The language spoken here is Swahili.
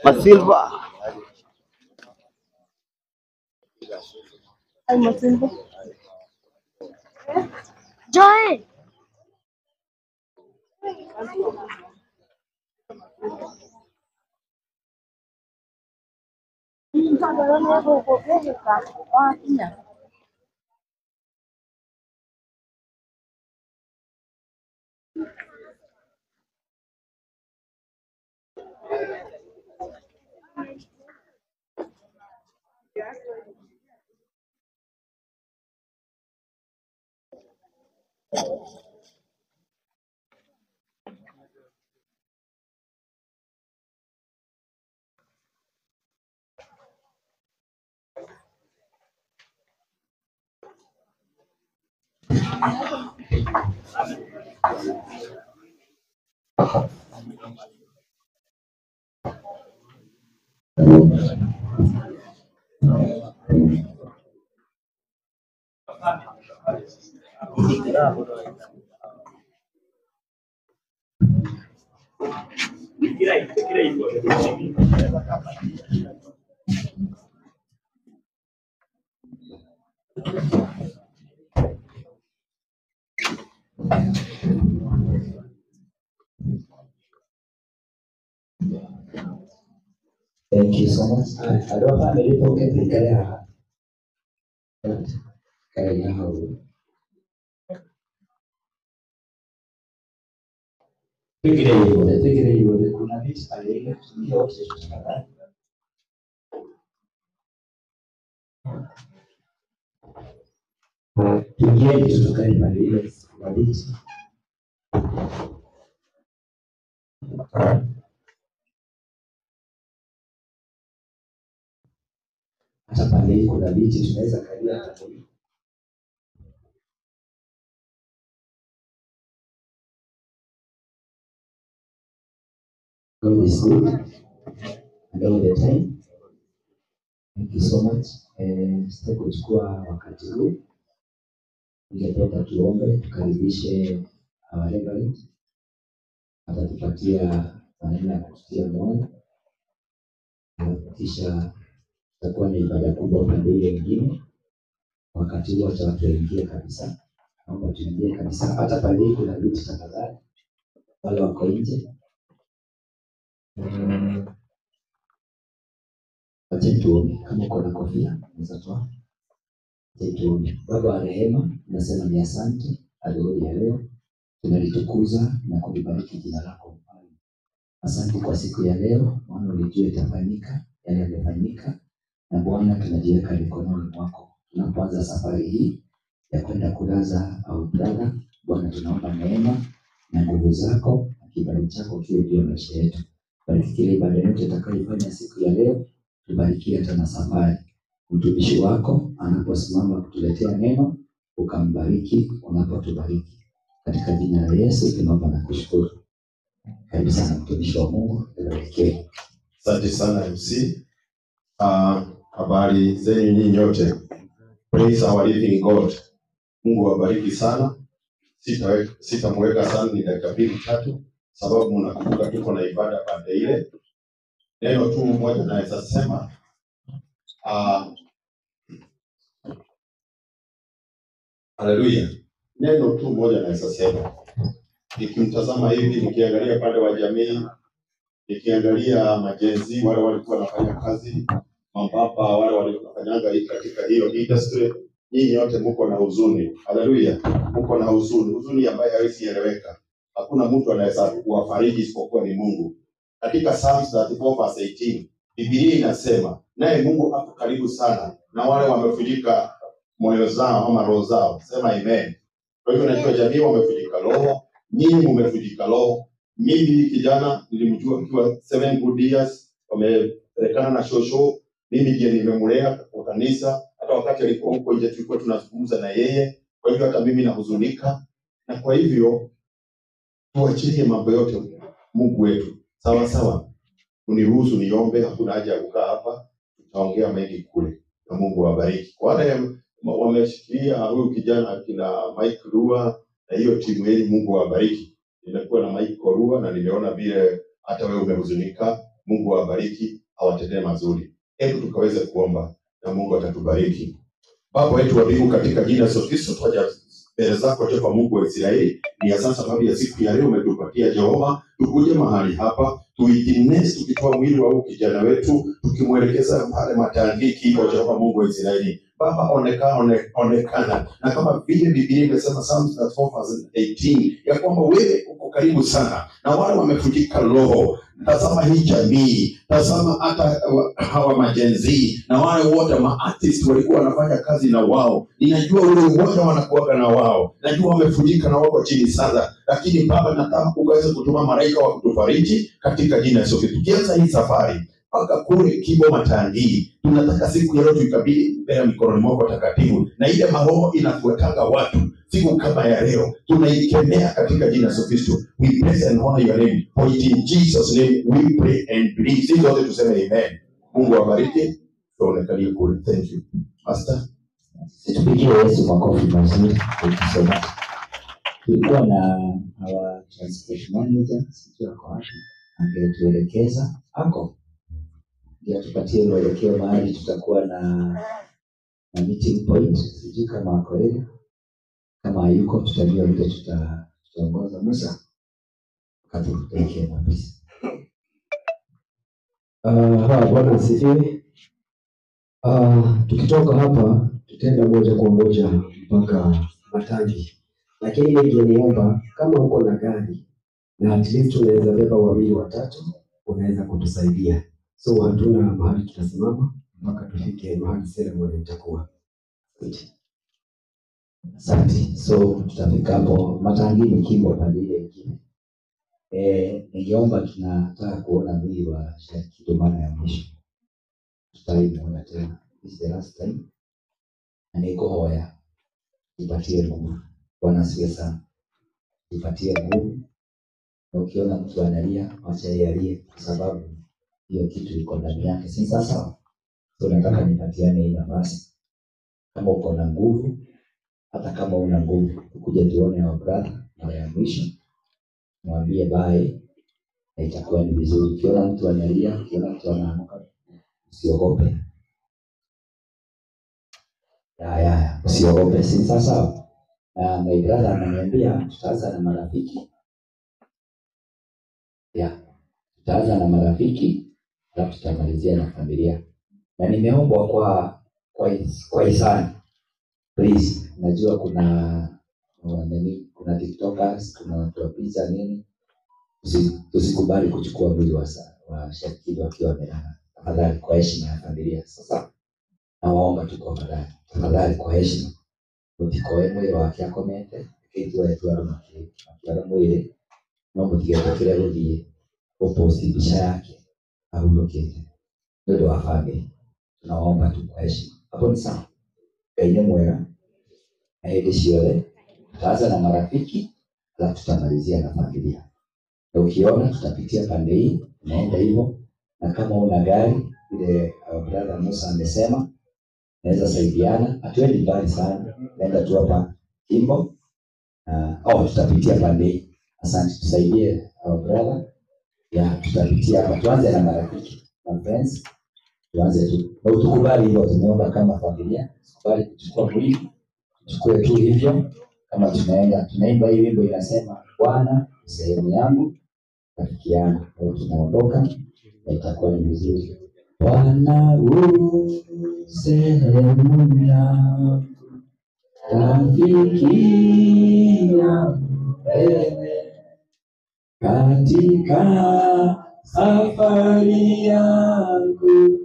Masilva. Ay, Masilva. Joy. Thank you so much. I don't have any pocket in Kaya. Kaya how? Pigire yule kuna vitu aliye yote tutafanya. Pigire tutokani pale walizi. Hata pale kuna viti tunaweza kalia pale. God is good. And all the time. Thank you so much. Sitaki kuchukua wakati huu. Ningependa tuombe tukaribishe our Reverend. Atatupatia maneno ya kutia moyo. Kisha tutakuwa na ibada kubwa upande ule mwingine. Wakati huo watu waingie kabisa. Naomba tuingie kabisa. Hata pale kuna viti tafadhali. Wale wako nje. Acha tuombe. Kama uko na kofia, unaweza toa. Acha tuombe. Baba wa rehema, nasema ni asante adhuhuri ya leo. Tunalitukuza na kulibariki jina lako. Asante kwa siku ya leo, maana ulijua itafanyika, yale yamefanyika. Na Bwana tunajiweka mikononi mwako. Tunapoanza safari hii ya kwenda kulaza au brother, Bwana tunaomba neema na nguvu zako na kibali chako kiwe juu ya maisha yetu. Bariki kila ibada yote tutakayofanya siku ya leo, tubariki hata na safari. Mtumishi wako anaposimama kutuletea neno, ukambariki unapotubariki. Katika jina la Yesu tunaomba na kushukuru. Karibu sana mtumishi wa Mungu, tuelekee. Asante sana MC. Habari zenu nyinyi nyote. Praise our living God. Mungu awabariki sana. Sitamweka sana, ni dakika 2-3 sababu mnakumbuka tuko na ibada pande ile. Neno tu moja naweza sema haleluya. Neno tu moja naweza sema. Nikimtazama hivi, nikiangalia pande wa jamii, nikiangalia majenzi wale walikuwa wanafanya kazi, mababa wale walifanyanga katika hiyo industry, nyinyi wote mko na huzuni. Haleluya. Mko na huzuni ambayo haiwezi eleweka. Hakuna mtu anaweza kuwafariji isipokuwa ni Mungu. Katika Psalms 34:18 Biblia inasema, naye Mungu ako karibu sana na wale wamefujika moyo zao ama roho zao. Sema amen. Kwa hivyo najua jamii wamefujika roho, nyinyi mmefujika roho. Mimi kijana nilimjua kiwa 7 good years, wamepelekana na shosho. Mimi ndiye nimemlea kwa kanisa, hata wakati alikuwa huko nje tulikuwa tunazungumza na yeye. Kwa hivyo hata mimi nahuzunika, na kwa hivyo tuachilie mambo yote Mungu wetu. Sawa sawa. Uniruhusu niombe, hakuna haja ya kukaa hapa. Tutaongea mengi kule. Na Mungu awabariki. Kwa wale wameshikilia huyu kijana akina Mike Rua na hiyo timu yenu. Mungu awabariki. Nimekuwa na Mike Rua na nimeona vile hata wewe umehuzunika. Mungu awabariki, awatendee mazuri. Hebu tukaweze kuomba na Mungu atatubariki. Baba wetu wa mbinguni, katika jina la Yesu Kristo twaja mbele zako kwa Mungu wa Israeli. Ni asante sababu ya siku ya leo umetupatia Jehova, tukuje mahali hapa tuitines, tukitoa mwili wa kijana wetu, tukimwelekeza pale matangiki kwa Jehova Mungu wa Israeli. Baba, onekana na kama vile Biblia imesema Psalms 4:18 ya kwamba wewe uko karibu sana na wale wamefujika roho. Tazama hii jamii, tazama hata hawa majenzi na wale wote maartist walikuwa wanafanya kazi na wao. Ninajua ule umoja wanakuaga na wao, najua wamefujika na wako chini sana, lakini Baba nataka ukaweze kutuma malaika wa kutufariji katika jina la Yesu. Tukianza hii safari mpaka kule Kibo Matangi, tunataka siku ya leo tuikabili mbele mikononi mwako takatifu, na ile maroho inafuatanga watu siku kama ya leo tunaikemea katika jina la Yesu Kristo. We bless and honor your name, for in Jesus name we pray and believe. Sisi wote tuseme amen. Mungu awabariki. Tuonekanie kule. Thank you Pastor. Tupigie Yesu makofi mazuri. Tukisema tulikuwa na our transportation manager sisi wako hapa, angetuelekeza hapo ndio tupatie mwelekeo mahali tutakuwa na meeting point. Sijui kama ako leo, kama hayuko tutajua vile tutaongoza. Musa katupeleke kabisa. Bwana asifiwe. Tukitoka hapa tutaenda moja kwa moja mpaka Matangi, lakini ningeniomba kama uko na gari na at least unaweza beba wawili watatu, unaweza kutusaidia. So hatuna mahali tutasimama mpaka tufike mahali ceremony itakuwa. Asante. So tutafika hapo Matangi ni Kibo pale ingine. Ningeomba tunataka kuona mwili wa Shaki mara ya mwisho. Tutaiona tena. This is the last time. Na niko hoya. Nipatie nguvu. Bwana asifiwe sana. Nipatie nguvu. Na ukiona mtu analia, acha yeye alie kwa sababu hiyo kitu iko ndani yake. Si sawa? So nataka nipatiane hii nafasi. Kama uko na nguvu, hata kama una nguvu, ukuje tuone wa brother mara ya mwisho. Mwambie bye na itakuwa ni vizuri. Ukiona mtu analia, ukiona mtu anaamka, usiogope. Usiogope. Si sawa? My brother ananiambia tutaanza na marafiki. Tutaanza na marafiki, alafu tutamalizia na familia. Na nimeombwa kwa hisani. Please, najua kuna TikTokers, kuna watu wa pizza nini. Usikubali kuchukua mwili wa Shaki wakiwa wamelala. Tafadhali kwa heshima ya familia. Sasa nawaomba tu kwa tafadhali kwa heshima. Utikoe mwili wake akomete, kitu wetu ara mwili. No mutigekire guthie uposti picha yake au lokete. Ndio wa family. Tunaomba tu kwa heshima. Hapo ni sawa. Kaine mwega. Na hili shiole. Tutaanza na marafiki, alafu tutamalizia na familia. Na ukiona tutapitia pande hii, naenda hivyo. Na kama una gari, ile brother Musa amesema, naweza saidiana. Hatuendi mbali sana. Naenda tu hapa Kimbo. Tutapitia pande hii. Asante, tusaidie brother. Tutapitia hapa. Tuanze na marafiki na friends. Tuanze tu. Na utukubali hivyo, tumeomba kama familia. Tukubali kuchukua mwili. Tuchukue tu hivyo. Kama tunaimba hii wimbo inasema Bwana sehemu yangu, rafiki yangu. Tunaondoka na itakuwa ni vizuri. Bwana sehemu yangu, rafiki yangu wewe, katika safari yangu